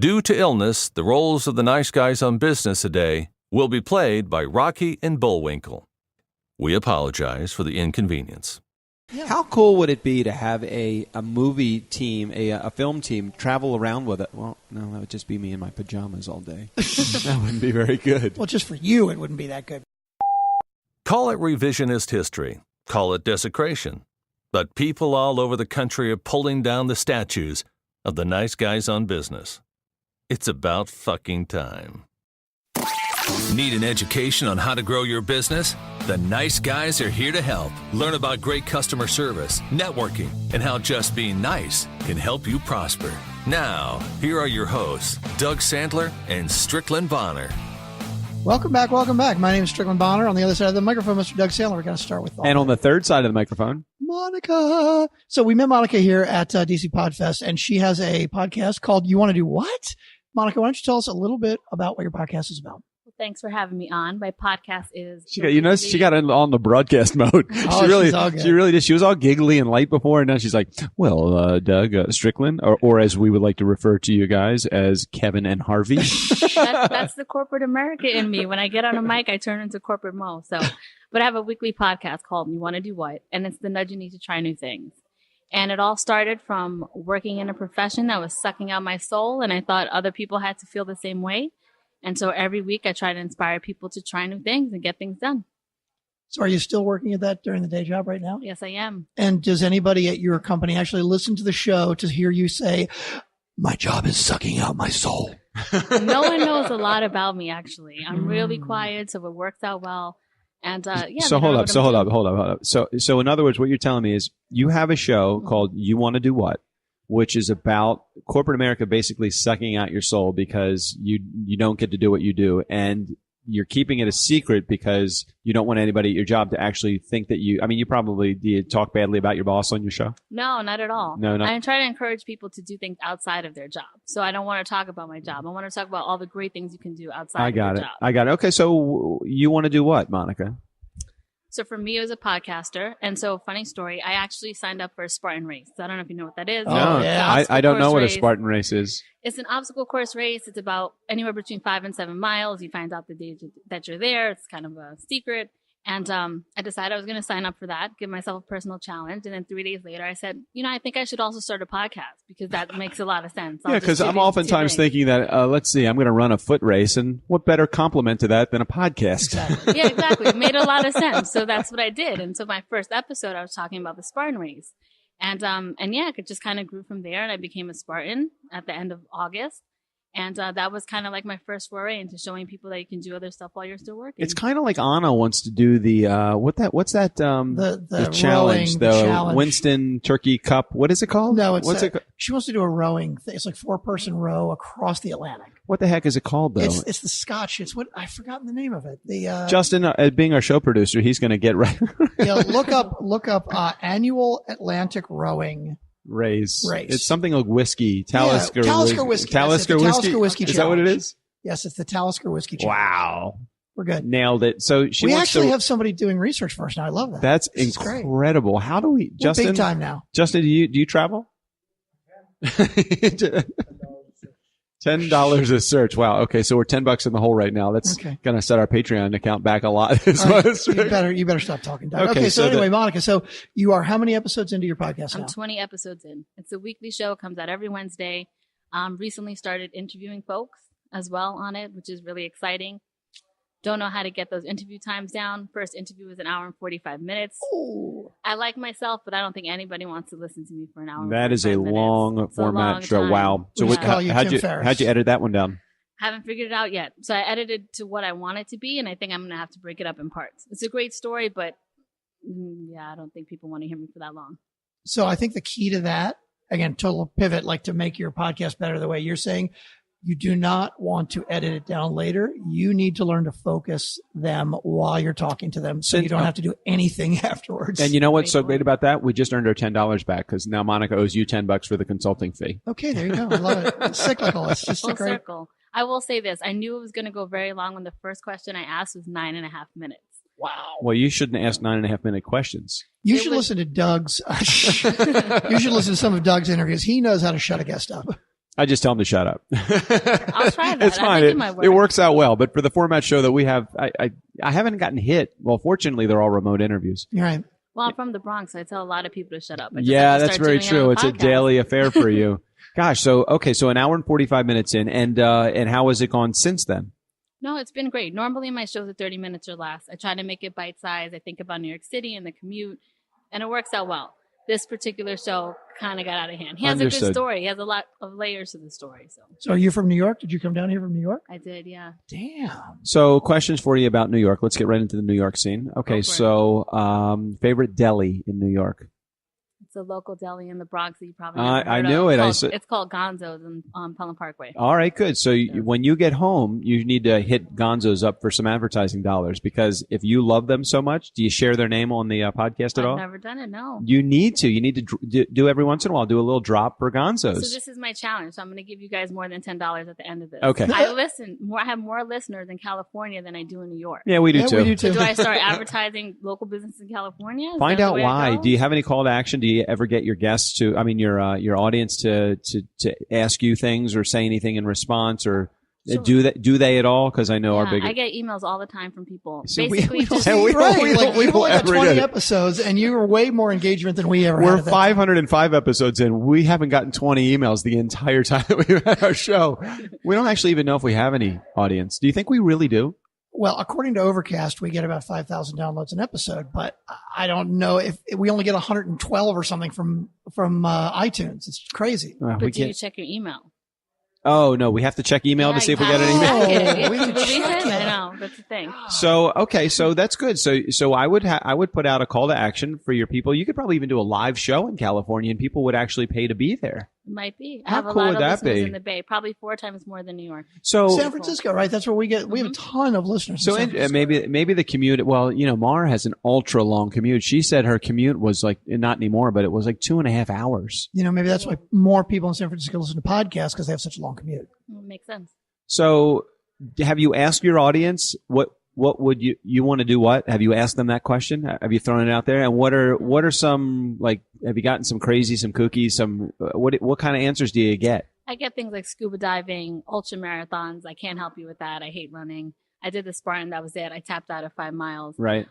Due to illness, the roles of the nice guys on business today will be played by Rocky and Bullwinkle. We apologize for the inconvenience. Yeah. How cool would it be to have a movie team, a film team, travel around with it? Well, no, that would just be me in my pajamas all day. That wouldn't be very good. Well, just for you, it wouldn't be that good. Call it revisionist history. Call it desecration. But people all over the country are pulling down the statues of the nice guys on business. It's about fucking time. Need an education on how to grow your business? The nice guys are here to help. Learn about great customer service, networking, and how just being nice can help you prosper. Now, here are your hosts, Doug Sandler and Strickland Bonner. Welcome back. My name is Strickland Bonner. On the other side of the microphone, Mr. Doug Sandler. We're going to start with And on the third side of the microphone, Monica. So we met Monica here at DC Podfest, and she has a podcast called You Want to Do What? Monica, why don't you tell us a little bit about what your podcast is about? Thanks for having me on. My podcast is... She got on the broadcast mode. Oh, she really did. She was all giggly and light before, and now she's like, well, Doug Strickland, or as we would like to refer to you guys as Kevin and Harvey. That's the corporate America in me. When I get on a mic, I turn into corporate Mo. But I have a weekly podcast called You Want to Do What? And it's the nudge you need to try new things. And it all started from working in a profession that was sucking out my soul, and I thought other people had to feel the same way. And so every week I try to inspire people to try new things and get things done. So are you still working at that during the day job right now? Yes, I am. And does anybody at your company actually listen to the show to hear you say, my job is sucking out my soul? No one knows a lot about me, actually. I'm really quiet, so it works out well. And So hold up. So in other words, what you're telling me is you have a show called You Want to Do What? Which is about corporate America basically sucking out your soul because you don't get to do what you do, and you're keeping it a secret because you don't want anybody at your job to actually think that you probably do you talk badly about your boss on your show? No, not at all. No. I try to encourage people to do things outside of their job. So I don't want to talk about my job. I want to talk about all the great things you can do outside of your job. I got it. Okay, so you want to do what, Monica? So for me, it was a podcaster. And so, funny story, I actually signed up for a Spartan race. So I don't know if you know what that is. No, yeah. I don't know what a Spartan race is. It's an obstacle course race. It's about anywhere between 5 and 7 miles. You find out the day that you're there. It's kind of a secret. And I decided I was going to sign up for that, give myself a personal challenge. And then 3 days later, I said, I think I should also start a podcast because that makes a lot of sense. Yeah, because I'm oftentimes thinking that, let's see, I'm going to run a foot race. And what better compliment to that than a podcast? Exactly. Yeah, exactly. It made a lot of sense. So that's what I did. And so my first episode, I was talking about the Spartan race. And yeah, it just kind of grew from there. And I became a Spartan at the end of August. And that was kind of like my first foray into showing people that you can do other stuff while you're still working. It's kind of like Anna wants to do the what's that the challenge, the Winston Turkey Cup. What is it called? No, she wants to do a rowing thing. It's like 4-person row across the Atlantic. What the heck is it called though? It's the Scotch. It's what I've forgotten the name of it. The Justin, being our show producer, he's going to get right. Yeah, look up annual Atlantic rowing. Race. It's something like whiskey. Talisker whiskey. Talisker whiskey. Is that what it is? Yes, it's the Talisker whiskey challenge. We're good. Nailed it. So we actually have somebody doing research for us now. I love that. That's incredible. Great. How do we, Justin? Big time now. Justin, do you travel? $10 a search. Wow. Okay, so we're $10 in the hole right now. That's going to set our Patreon account back a lot. Right. You better stop talking, Doug. Okay, so anyway, Monica, so you are how many episodes into your podcast now? I'm 20 episodes in. It's a weekly show. It comes out every Wednesday. Recently started interviewing folks as well on it, which is really exciting. Don't know how to get those interview times down. First interview was 1 hour and 45 minutes. Ooh. I like myself, but I don't think anybody wants to listen to me for an hour. That is a long format show. Wow. So how'd you edit that one down? Haven't figured it out yet. So I edited to what I want it to be, and I think I'm going to have to break it up in parts. It's a great story, but I don't think people want to hear me for that long. So I think the key to that, again, total pivot, like to make your podcast better the way you're saying, you do not want to edit it down later. You need to learn to focus them while you're talking to them so you don't have to do anything afterwards. And you know what's so great about that? We just earned our $10 back because now Monica owes you $10 for the consulting fee. Okay, there you go. I love it. It's cyclical. It's just full circle. I will say this. I knew it was going to go very long when the first question I asked was 9.5 minutes. Wow. Well, you shouldn't ask 9.5 minute questions. You should listen to Doug's. You should listen to some of Doug's interviews. He knows how to shut a guest up. I just tell them to shut up. I'll try that. It's I fine. think it might work. It works out well. But for the format show that we have, I haven't gotten hit. Well, fortunately, they're all remote interviews. You're right. Well, I'm from the Bronx, so I tell a lot of people to shut up. I just Yeah, have to that's start very doing it true. on It's the a podcast. daily affair for you. Gosh, so an hour and 45 minutes in, and how has it gone since then? No, it's been great. Normally, my shows are 30 minutes or less. I try to make it bite-sized. I think about New York City and the commute, and it works out well. This particular show kind of got out of hand. He has a Understood. good story. He has a lot of layers to the story. So are you from New York? Did you come down here from New York? I did, yeah. Damn. So questions for you about New York. Let's get right into the New York scene. Okay, Go for so favorite deli in New York? It's a local deli in the Bronx that you probably I never heard knew of. it. It's called Gonzo's on Pelham Parkway. All right, good. So when you get home, you need to hit Gonzo's up for some advertising dollars, because if you love them so much, do you share their name on the podcast at all? I've never done it, no. You need to. You need to do every once in a while. Do a little drop for Gonzo's. So this is my challenge. So I'm going to give you guys more than $10 at the end of this. Okay. I have more listeners in California than I do in New York. Yeah, we do Yeah, too. we do too. So do I start advertising local business in California? Is Find that the out way to why. go? Do you have any call to action? Do you ever get your guests your audience to ask you things or say anything in response, or Sure. do they at all? Because I know our Yeah, big. I get emails all the time from people. So Basically, just we right. don't Like, you've only got ever 20 get it. episodes, and you were way more engagement than we ever had. We're at that 505 episodes in. We haven't gotten 20 emails the entire time that we've had our show. We don't actually even know if we have any audience. Do you think we really do? Well, according to Overcast, we get about 5,000 downloads an episode, but I don't know if we only get 112 or something from iTunes. It's crazy. We but do you can't. check your email? Oh no, we have to check email to see if we get an have email. to. email. Oh, we have to Believe check it? it. I know. That's the thing. So okay, so that's good. So I would put out a call to action for your people. You could probably even do a live show in California, and people would actually pay to be there. It might be. I How have a cool lot would of that listeners be? in the Bay, probably 4 times more than New York. So San Francisco, right? That's where we get. We have a ton of listeners. So in San and Francisco. maybe the commute. Well, Mara has an ultra long commute. She said her commute was like, not anymore, but it was like 2.5 hours. maybe that's why more people in San Francisco listen to podcasts, because they have such a long commute. It makes sense. So have you asked your audience what would you want to do? What have you asked them that question? Have you thrown it out there? And what are some, like, have you gotten some crazy, some kooky, some what kind of answers do you get? I get things like scuba diving, ultra marathons. I can't help you with that. I hate running. I did the Spartan. That was it. I tapped out at 5 miles. Right.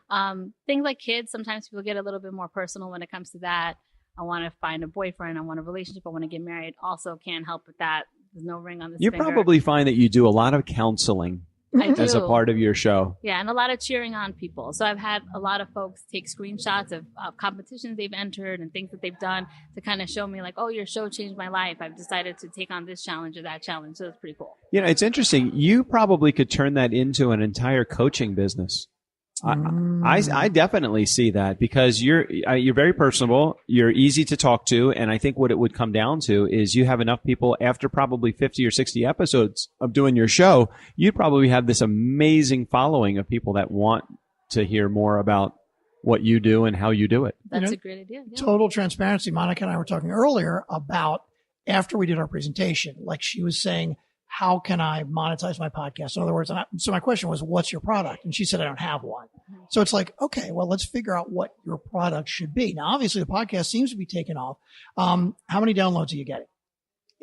Things like kids. Sometimes people get a little bit more personal when it comes to that. I want to find a boyfriend. I want a relationship. I want to get married. Also can't help with that. There's no ring on this You finger. probably find that you do a lot of counseling I do. as a part of your show. Yeah, and a lot of cheering on people. So I've had a lot of folks take screenshots of competitions they've entered and things that they've done to kind of show me, like, oh, your show changed my life. I've decided to take on this challenge or that challenge. So it's pretty cool. It's interesting. You probably could turn that into an entire coaching business. I definitely see that, because you're very personable. You're easy to talk to. And I think what it would come down to is you have enough people after probably 50 or 60 episodes of doing your show. You'd probably have this amazing following of people that want to hear more about what you do and how you do it. That's a great idea. Yeah. Total transparency. Monica and I were talking earlier about, after we did our presentation, like, she was saying, how can I monetize my podcast? In other words, so my question was, what's your product? And she said, I don't have one. So it's like, okay, well, let's figure out what your product should be. Now, obviously, the podcast seems to be taking off. How many downloads are you getting?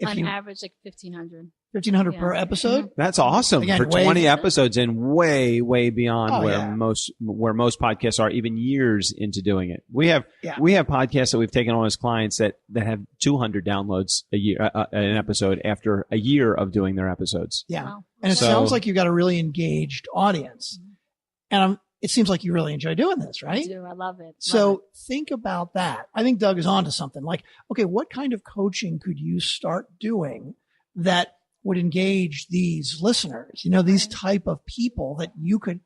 On average, like 1,500. 1,500 per episode? That's awesome. Again, for way- 20 episodes, and way beyond Oh, where yeah. most podcasts are, even years into doing it. We have Yeah. podcasts that we've taken on as clients that have 200 downloads a year, an episode, after a year of doing their episodes. Yeah. Wow. And it So- sounds like you've got a really engaged audience. And it seems like you really enjoy doing this, I right? do. I love it. So think about that. I think Doug is onto something. Like, okay, what kind of coaching could you start doing that would engage these listeners? These type of people that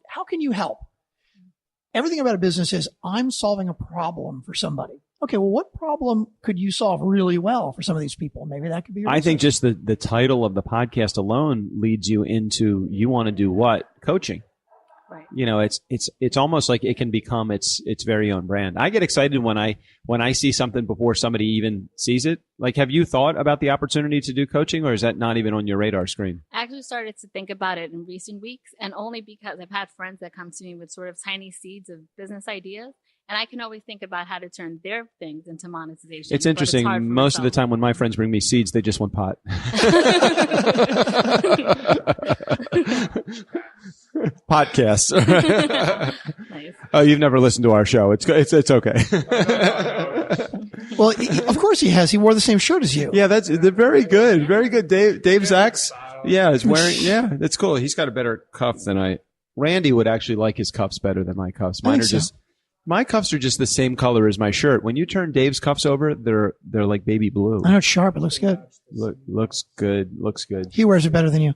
how can you help? Everything about a business is, I'm solving a problem for somebody. Okay, well, what problem could you solve really well for some of these people? Maybe that could be your I think business. just the title of the podcast alone leads you into, you want to do what? Coaching. Right. It's almost like it can become its very own brand. I get excited when I see something before somebody even sees it. Like, have you thought about the opportunity to do coaching, or is that not even on your radar screen? I actually started to think about it in recent weeks, and only because I've had friends that come to me with sort of tiny seeds of business ideas. And I can always think about how to turn their things into monetization. It's interesting. Most of the time when my friends bring me seeds, they just want pot. Podcasts. Nice. Oh, you've never listened to our show. It's okay. Well, of course he has. He wore the same shirt as you. Yeah, they're very good. Very good. Dave Zach's. Yeah, is wearing. Yeah, that's cool. He's got a better cuff than I. Randy would actually like his cuffs better than my cuffs. Mine are just. My cuffs are just the same color as my shirt. When you turn Dave's cuffs over, they're like baby blue. I know it's sharp. It looks good. Looks good. Looks good. He wears it better than you.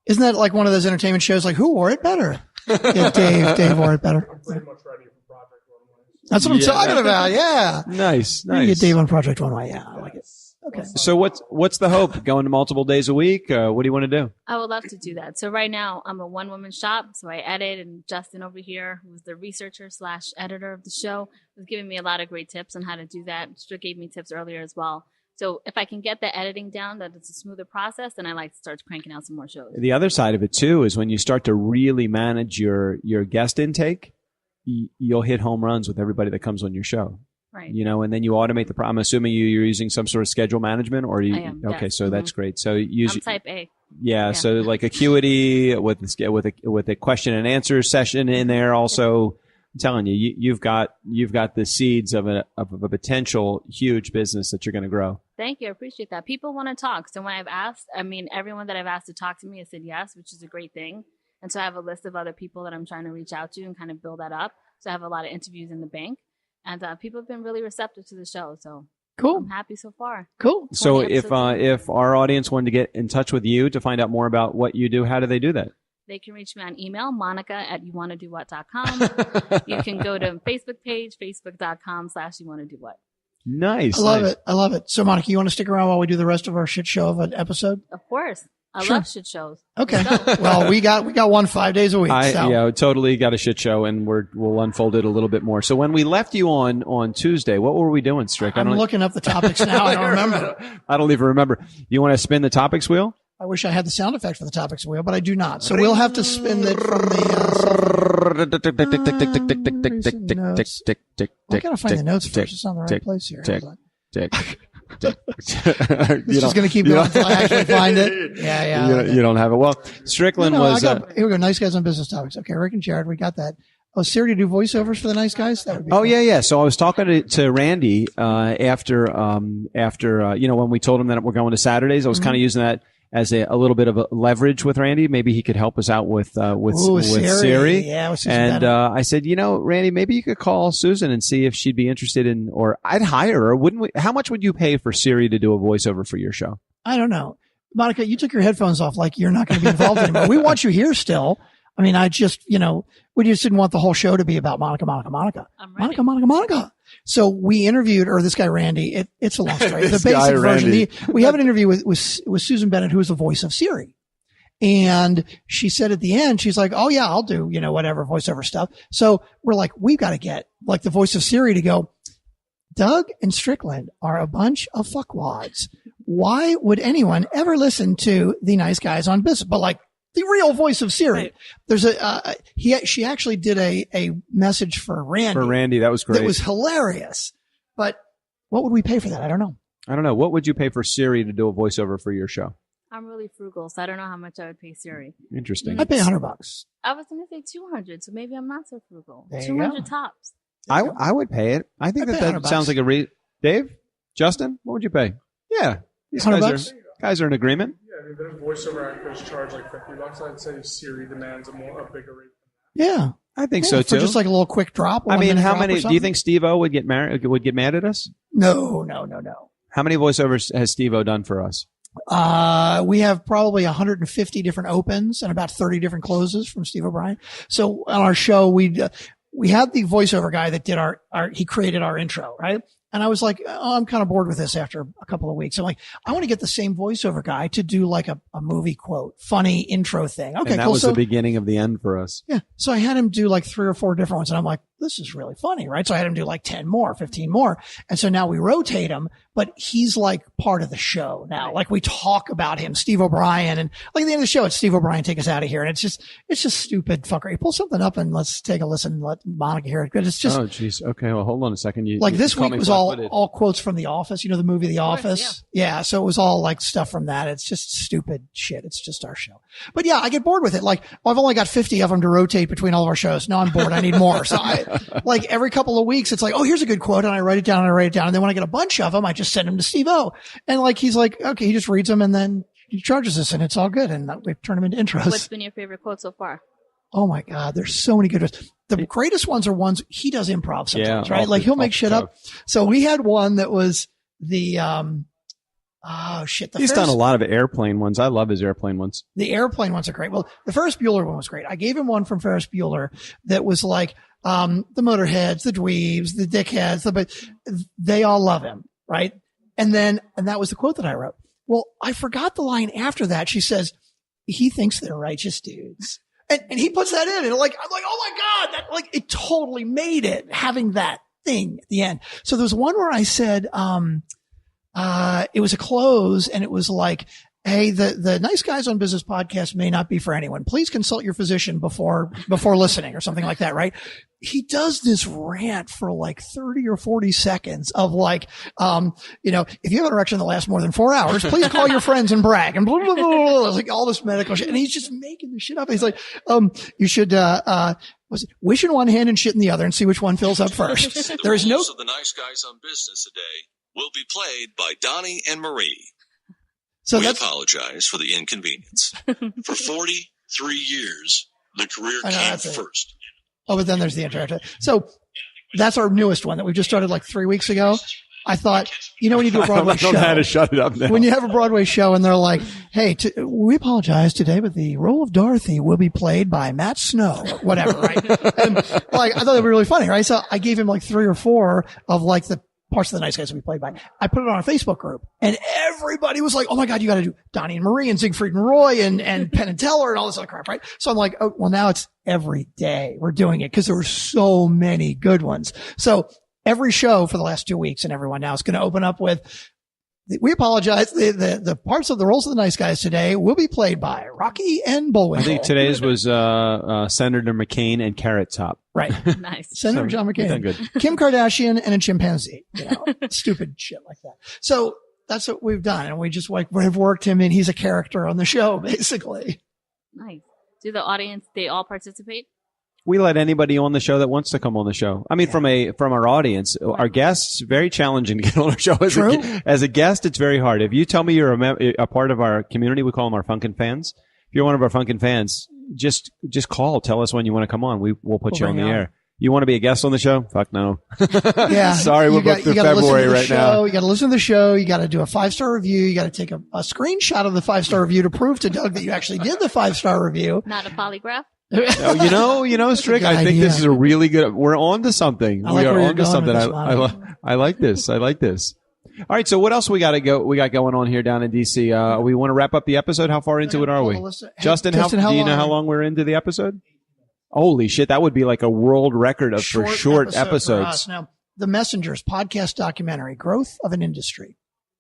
Isn't that like one of those entertainment shows? Like, who wore it better? Yeah, Dave wore it better. I'm pretty much ready for Project Runway. That's what I'm talking about. Yeah. Nice. You get Dave on Project Runway. Yeah, I like it. Okay. So what's the hope? Going to multiple days a week? What do you want to do? I would love to do that. So right now I'm a one-woman shop. So I edit, and Justin over here, who's the researcher / editor of the show, was giving me a lot of great tips on how to do that. Strick gave me tips earlier as well. So if I can get the editing down, that it's a smoother process, then I like to start cranking out some more shows. The other side of it too is when you start to really manage your guest intake, you'll hit home runs with everybody that comes on your show. Right. You know, and then you automate I'm assuming you're using some sort of schedule management, or you? I am, okay, yes. so that's great. So use I'm type A. Yeah, so like Acuity with a question and answer session in there. Also, I'm telling you, you've got the seeds of a potential huge business that you're going to grow. Thank you. I appreciate that. People want to talk. So when I've asked, everyone that I've asked to talk to me has said yes, which is a great thing. And so I have a list of other people that I'm trying to reach out to and kind of build that up. So I have a lot of interviews in the bank. And people have been really receptive to the show. So cool. I'm happy so far. Cool. So if our audience wanted to get in touch with you to find out more about what you do, how do they do that? They can reach me on email, monica@youwannadowhat.com. You can go to Facebook page, facebook.com/youwannadowhat. Nice. I love it. So Monica, you want to stick around while we do the rest of our shit show of an episode? Of course. I Sure. love shit shows. Okay. Well, we got one 5 days a week. Yeah, totally got a shit show, and we'll unfold it a little bit more. So when we left you on Tuesday, what were we doing, Strick? I'm looking up the topics now. I don't remember. I don't even remember. You want to spin the topics wheel? I wish I had the sound effect for the topics wheel, but I do not. So we'll have to spin it from the. I gotta find the notes first. It's not the right place here. It's just going to keep going until I actually find it. Yeah. You don't have it. Well, Strickland was. Here we go. Nice guys on business topics. Okay, Rick and Jared, we got that. Oh, Siri, to do voiceovers for the nice guys? That would be cool. Yeah. So I was talking to Randy after when we told him that we're going to Saturdays. I was kind of using that as a little bit of a leverage with Randy. Maybe he could help us out with Siri. Yeah, with and I said, Randy, maybe you could call Susan and see if she'd be interested in, or I'd hire her. Wouldn't we? How much would you pay for Siri to do a voiceover for your show? I don't know. Monica, you took your headphones off like you're not going to be involved anymore. We want you here still. I mean, we just didn't want the whole show to be about Monica. I'm ready. Monica. So we interviewed, or this guy, Randy. It's a long story. The basic guy, version. Randy. We have an interview with Susan Bennett, who is the voice of Siri. And she said at the end, she's like, oh yeah, I'll do, whatever voiceover stuff. So we're like, we've got to get like the voice of Siri to go, Doug and Strickland are a bunch of fuckwads. Why would anyone ever listen to the nice guys on business? But like, the real voice of Siri. Right. There's she actually did a message for Randy. For Randy, that was great. It was hilarious. But what would we pay for that? I don't know. What would you pay for Siri to do a voiceover for your show? I'm really frugal, so I don't know how much I would pay Siri. Interesting. I'd pay $100. I was going to say 200, so maybe I'm not so frugal. There 200 tops. I would pay it. I think that sounds like Dave? Justin? What would you pay? Yeah. These guys are in agreement. Yeah, there's voiceover actors charge like $50. I'd say Siri demands a bigger rate. Yeah, I think so too. For just like a little quick drop. I mean, how many? Do you think Steve-O would get mad at us? No. How many voiceovers has Steve-O done for us? We have probably 150 different opens and about 30 different closes from Steve O'Brien. So on our show, we had the voiceover guy that did he created our intro, right? And I was like, I'm kind of bored with this after a couple of weeks. I'm like, I want to get the same voiceover guy to do like a movie quote, funny intro thing. Okay, and that cool. was so, the beginning of the end for us. Yeah. So I had him do like 3 or 4 different ones. And I'm like, this is really funny, right? So I had him do like 10 more, 15 more. And so now we rotate him, but he's like part of the show now. Like we talk about him, Steve O'Brien, and like at the end of the show, it's Steve O'Brien, take us out of here. And it's just stupid fucker. You pull something up and let's take a listen and let Monica hear it. But it's just. Oh, geez. Okay. Well, hold on a second. This week was all quotes from The Office, the movie The Office. Yeah. So it was all like stuff from that. It's just stupid shit. It's just our show. But yeah, I get bored with it. Like, I've only got 50 of them to rotate between all of our shows. Now I'm bored. I need more. So like every couple of weeks, it's like, oh, here's a good quote. And I write it down. And then when I get a bunch of them, I just send them to Steve-O. And like, he's like, okay, he just reads them and then he charges us and it's all good. And we've turned them into intros. What's been your favorite quote so far? Oh my God. There's so many good ones. The greatest ones are ones he does improv sometimes, right? Like he'll make shit up. So we had one that was the, he's done a lot of airplane ones. I love his airplane ones. The airplane ones are great. Well, the Ferris Bueller one was great. I gave him one from Ferris Bueller that was like, the motorheads, the dweebs, the dickheads, but they all love him, right? And that was the quote that I wrote. Well, I forgot the line after that. She says, he thinks they're righteous dudes. And he puts that in and I'm like, oh my God, that like, it totally made it having that thing at the end. So there was one where I said, it was a close and it was like, hey, the Nice Guys on Business podcast may not be for anyone. Please consult your physician before listening or something like that, right? He does this rant for like 30 or 40 seconds of like, if you have an erection that lasts more than 4 hours, please call your friends and brag and blah, blah, blah, blah. It's like all this medical shit. And he's just making the shit up. He's like, you should, wish in one hand and shit in the other and see which one fills up first. There is no. So the Nice Guys on Business today will be played by Donnie and Marie. So we apologize for the inconvenience. For 43 years, the career came first. Oh, but then there's the interaction. So that's our newest one that we just started like 3 weeks ago. I thought, when you do a Broadway show. I don't know how to shut it up now. When you have a Broadway show and they're like, hey, we apologize today, but the role of Dorothy will be played by Matt Snow, or whatever, right? And like, I thought it would be really funny, right? So I gave him like 3 or 4 of like the parts of the Nice Guys will be played by. I put it on our Facebook group and everybody was like, oh my God, you got to do Donnie and Marie and Siegfried and Roy and Penn and Teller and all this other crap, right? So I'm like, oh, well, now it's every day we're doing it because there were so many good ones. So every show for the last 2 weeks and everyone now is going to open up with, we apologize. The parts of the roles of the Nice Guys today will be played by Rocky and Bullwinkle. I think today's was Senator McCain and Carrot Top. Right. Nice. Senator John McCain. Good. Kim Kardashian and a chimpanzee. Stupid shit like that. So that's what we've done. And we just we've worked him in. He's a character on the show, basically. Nice. Do the audience, they all participate? We let anybody on the show that wants to come on the show. I mean, from our audience, our guests, very challenging to get on our show. As a guest, it's very hard. If you tell me you're a part of our community, we call them our Funkin' fans. If you're one of our Funkin' fans, just call. Tell us when you want to come on. We'll put you on the air. You want to be a guest on the show? Fuck no. Yeah. Sorry, we're booked through February right now. You got to listen to the show. You got to do a 5-star review. You got to take a screenshot of the 5-star review to prove to Doug that you actually did the 5-star review. Not a polygraph? Strick, I think this is a really good, we're on to something. We are on to something. I like this. All right. So what else we got going on here down in DC? We want to wrap up the episode. How far into it are we? Justin, do you know how long we're into the episode? Holy shit. That would be like a world record for short episodes. Now, The Messengers podcast documentary, Growth of an Industry.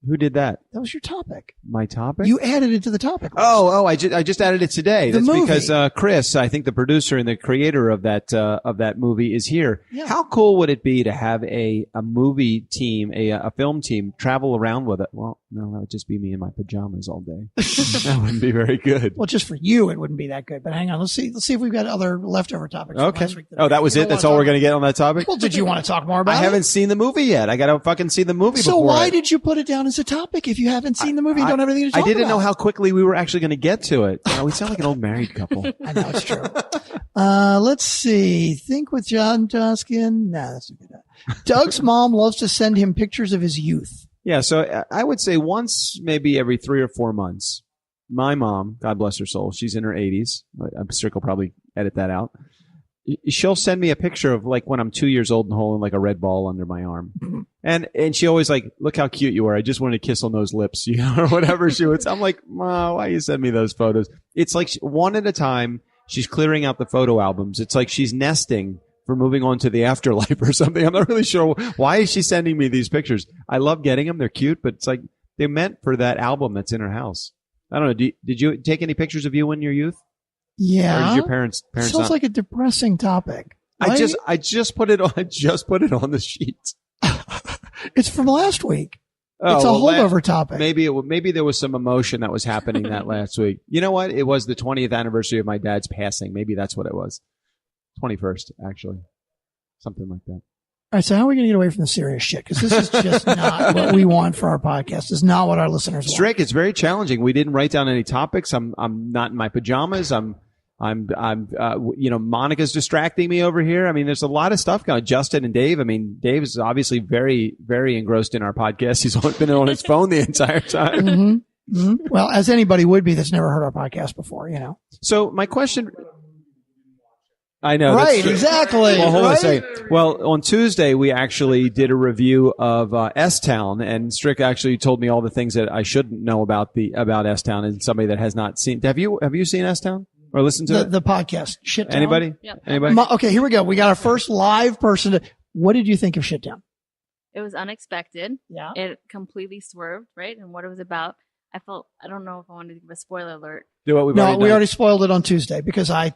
Who did that? That was your topic. My topic? You added it to the topic list. I just added it today. That's movie. Because Chris, I think the producer and the creator of that movie is here. Yeah. How cool would it be to have a movie team, a film team travel around with it? Well, no, that would just be me in my pajamas all day. That wouldn't be very good. Well, just for you, it wouldn't be that good. But hang on, let's see if we've got other leftover topics. Okay. That was it. That's all we're going to get on that topic. Well, did you want to talk more about it? I haven't seen the movie yet. I got to fucking see the movie. So why did you put it down as a topic if you haven't seen the movie and don't have anything to talk about? I didn't know how quickly we were actually going to get to it. We sound like an old married couple. I know, it's true. Let's see. Think with John Doskin. Nah, that's not good. Doug's mom loves to send him pictures of his youth. Yeah, so I would say once, maybe every 3 or 4 months, my mom, God bless her soul, she's in her 80s. Strick will probably edit that out. She'll send me a picture of like when I'm 2 years old and holding like a red ball under my arm. And she always like, look how cute you are. I just want to kiss on those lips, or whatever she would. I'm like, Ma, why you send me those photos? It's like one at a time. She's clearing out the photo albums. It's like she's nesting for moving on to the afterlife or something. I'm not really sure. Why is she sending me these pictures? I love getting them. They're cute, but it's like they're meant for that album that's in her house. I don't know. Did you take any pictures of you in your youth? Yeah. Or did your parents Sounds not? like a depressing topic. Right? I just put it on. I just put it on the sheet. It's from last week. It's a holdover topic. Maybe there was some emotion that was happening that last week. You know what? It was the 20th anniversary of my dad's passing. Maybe that's what it was. 21st, actually. Something like that. All right, so how are we going to get away from the serious shit? Because this is just not what we want for our podcast. It's not what our listeners want. Strick, it's very challenging. We didn't write down any topics. I'm not in my pajamas. Monica's distracting me over here. I mean, there's a lot of stuff going on. Justin and Dave. I mean, Dave is obviously very, very engrossed in our podcast. He's been on his phone the entire time. Mm-hmm. Mm-hmm. Well, as anybody would be that's never heard our podcast before, you know. So my question, I know. Right, exactly. Well, hold on a right? second. Well, on Tuesday, we actually did a review of S-Town, and Strick actually told me all the things that I shouldn't know about S-Town, and somebody that has not seen. Have you seen S-Town? Or listen to the podcast. Shit Town. Anybody? Yep. Anybody? Okay, here we go. We got our first live person. What did you think of Shit Town? It was unexpected. Yeah. It completely swerved, right? And what it was about. I don't know if I wanted to give a spoiler alert. Do what we've No, already we done. already spoiled it on Tuesday because I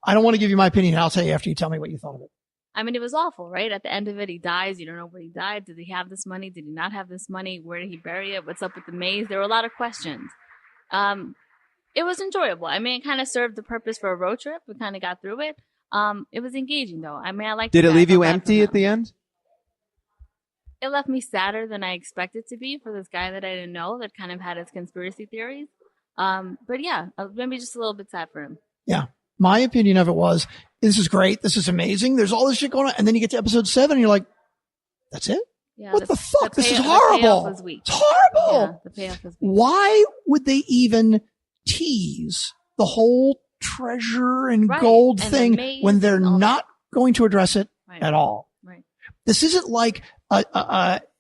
don't want to give you my opinion. I'll tell you after you tell me what you thought of it. I mean, it was awful, right? At the end of it, he dies. You don't know where he died. Did he have this money? Did he not have this money? Where did he bury it? What's up with the maze? There were a lot of questions. It was enjoyable. I mean, it kind of served the purpose for a road trip. We kind of got through it. It was engaging, though. I mean, I liked. Did it leave you empty at the end? It left me sadder than I expected to be for this guy that I didn't know that kind of had his conspiracy theories. But yeah, maybe just a little bit sad for him. Yeah. My opinion of it was, this is great. This is amazing. There's all this shit going on. And then you get to episode 7 and you're like, that's it? Yeah, what the fuck? This is The horrible. payoff was weak. It's horrible. Yeah, the payoff was weak. Why would they even tease the whole treasure and Right. gold And the thing maze when they're and all not going to address it Right. at all? Right. This isn't like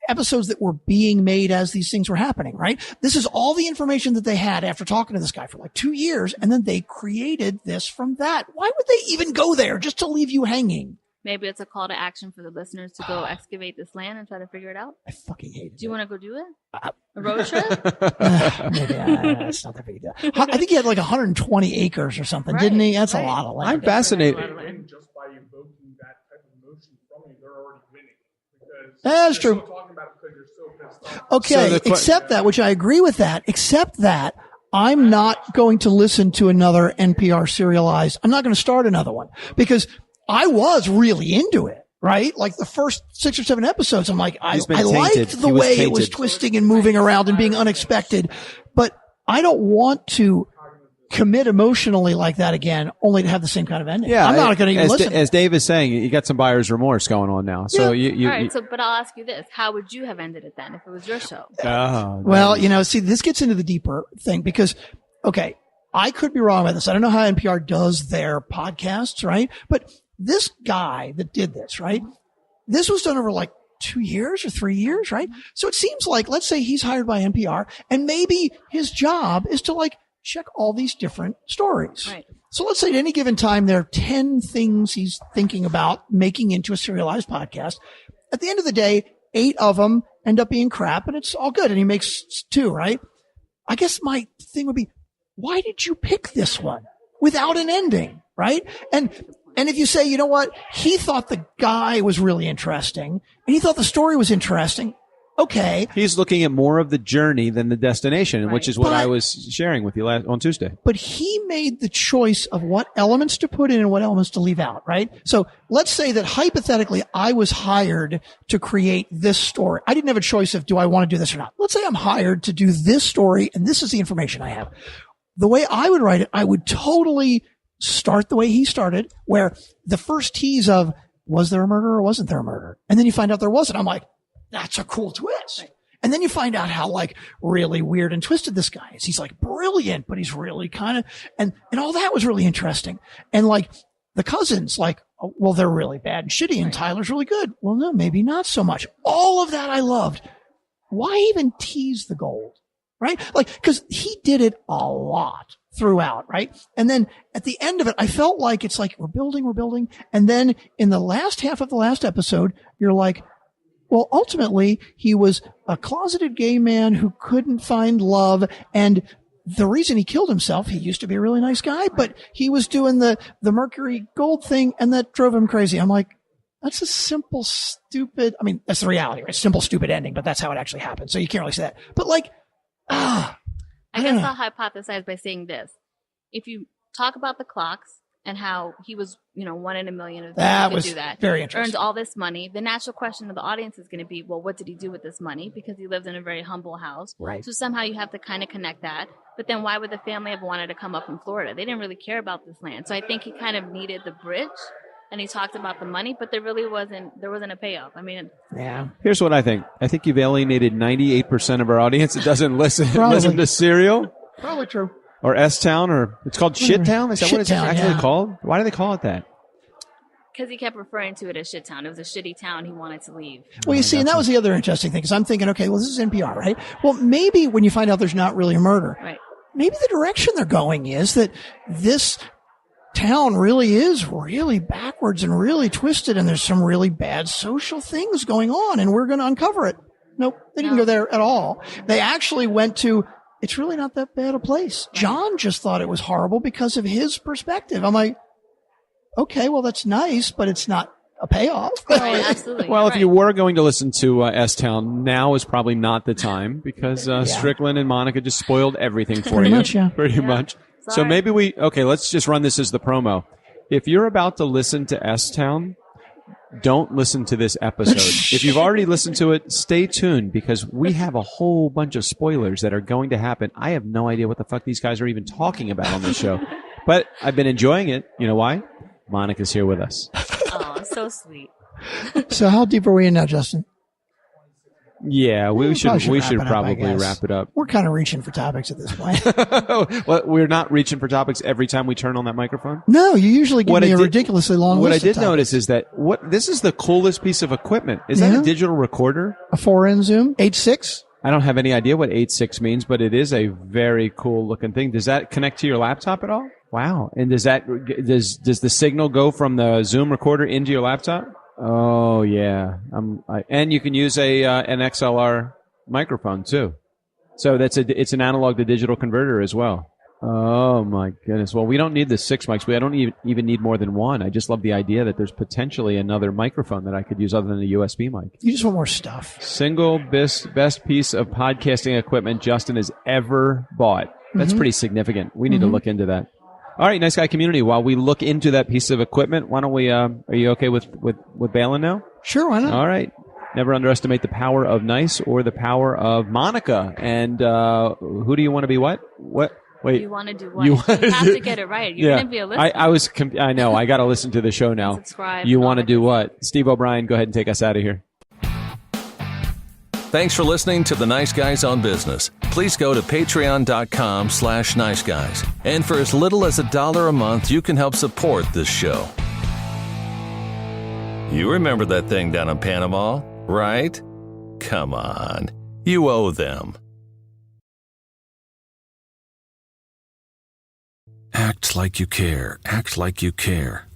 episodes that were being made as these things were happening, right? This is all the information that they had after talking to this guy for like 2 years, and then they created this from that. Why would they even go there just to leave you hanging? Maybe it's a call to action for the listeners to go excavate this land and try to figure it out. I fucking hate it. Do you want to go do it? A road trip? Maybe it's not that big a deal. I think he had like 120 acres or something, Right, didn't he? That's right. a lot of land. I'm fascinated. And just by evoking that type of emotion from you, they're already winning. Because That's you're true. still talking about it because you're still pissed off. Okay, So except that, which I agree with that, except that I'm not going to listen to another NPR serialized. I'm not going to start another one because I was really into it, right? Like the first 6 or 7 episodes, I'm like, I He's been tainted. liked the He was way it was tainted. twisting and moving around and being unexpected, but I don't want to commit emotionally like that again, only to have the same kind of ending. Yeah, I'm not going to even listen. As Dave is saying, you got some buyer's remorse going on now. So Yeah. you All right, but I'll ask you this. How would you have ended it then if it was your show? oh, Well, you know, see, this gets into the deeper thing because, okay, I could be wrong about this. I don't know how NPR does their podcasts, right? But this guy that did this, right? This was done over like 2 years or 3 years, right? So it seems like, let's say he's hired by NPR and maybe his job is to like check all these different stories. Right. So let's say at any given time, there are 10 things he's thinking about making into a serialized podcast. At the end of the day, 8 of them end up being crap and it's all good. And he makes 2, right? I guess my thing would be, why did you pick this one without an ending? Right. And if you say, you know what? He thought the guy was really interesting and he thought the story was interesting. Okay. he's looking at more of the journey than the destination, Right. which is what But- I was sharing with you on Tuesday. But he made the choice of what elements to put in and what elements to leave out, right? So let's say that hypothetically I was hired to create this story. I didn't have a choice of do I want to do this or not. Let's say I'm hired to do this story and this is the information I have. The way I would write it, I would totally start the way he started, where the first tease of was there a murder or wasn't there a murder? And then you find out there wasn't. I'm like, that's a cool twist. Right. And then you find out how like really weird and twisted this guy is. He's like brilliant, but he's really kind of, and all that was really interesting. And like the cousins, like, oh, well, they're really bad and shitty and Tyler's really good. Well, no, maybe not so much. All of that I loved. Why even tease the gold? Right? Like, cause he did it a lot throughout, right? And then at the end of it, I felt like it's like we're building. And then in the last half of the last episode, you're like, well, ultimately, he was a closeted gay man who couldn't find love. And the reason he killed himself, he used to be a really nice guy, but he was doing the Mercury Gold thing, and that drove him crazy. I'm like, that's a simple, stupid, I mean, that's the reality, right? Simple, stupid ending, but that's how it actually happened. So you can't really say that. But like, I guess I'll hypothesize by saying this. If you talk about the clocks and how he was, 1 in a million of that people was do that, very interesting. earns all this money, the natural question of the audience is going to be, well, what did he do with this money? Because he lived in a very humble house. Right. So somehow you have to kind of connect that. But then why would the family have wanted to come up from Florida? They didn't really care about this land. So I think he kind of needed the bridge. And he talked about the money, but there wasn't a payoff. I mean, yeah. Here's what I think. I think you've alienated 98% of our audience that doesn't listen to Serial Probably true. or S-Town, or it's called Shit-Town. Is that what it's Shit-Town, actually called? Why do they call it that? because he kept referring to it as shit town. It was a shitty town. He wanted to leave. Well, you see, and that was the other interesting thing, because I'm thinking, okay, well, this is NPR, right? Well, maybe when you find out there's not really a murder, Right. maybe the direction they're going is that this town really is really backwards and really twisted, and there's some really bad social things going on, and we're going to uncover it. Nope, they didn't go there at all. They actually went to, it's really not that bad a place. John just thought it was horrible because of his perspective. I'm like, okay, well, that's nice, but it's not a payoff. Right, absolutely. Well, You're if right. you were going to listen to S-Town, now is probably not the time, because Strickland and Monica just spoiled everything for Pretty you. much, yeah. Pretty much. So Sorry. maybe let's just run this as the promo. If you're about to listen to S-Town, don't listen to this episode. If you've already listened to it, stay tuned, because we have a whole bunch of spoilers that are going to happen. I have no idea what the fuck these guys are even talking about on this show. But I've been enjoying it. You know why? Monica's here with us. Oh, so sweet. So how deep are we in now, Justin? Yeah, we should probably probably wrap it up. We're kind of reaching for topics at this point. Well, we're not reaching for topics every time we turn on that microphone. No, you usually give me a ridiculously long What I list did of topics. notice is that this is the coolest piece of equipment. Is that Yeah. a digital recorder? A 4N Zoom, 8.6. I don't have any idea what 8.6 means, but it is a very cool looking thing. Does that connect to your laptop at all? Wow. And does the signal go from the Zoom recorder into your laptop? Oh yeah. And you can use an XLR microphone too. So it's an analog to digital converter as well. Oh my goodness. Well, we don't need the 6 mics. I don't even need more than one. I just love the idea that there's potentially another microphone that I could use other than a USB mic. You just want more stuff. Single best piece of podcasting equipment Justin has ever bought. That's pretty significant. We need to look into that. All right, Nice Guy community. While we look into that piece of equipment, why don't we? Are you okay with bailing now? Sure, why not? All right. Never underestimate the power of Nice or the power of Monica. And who do you want to be? What? Wait. You want to do what? You have to get it right. You're going to be a listener. I know. I got to listen to the show now. Subscribe. You want to do what? Steve O'Brien, go ahead and take us out of here. Thanks for listening to the Nice Guys on Business. Please go to patreon.com/niceguys. And for as little as $1 a month, you can help support this show. You remember that thing down in Panama, right? Come on. You owe them. Act like you care. Act like you care.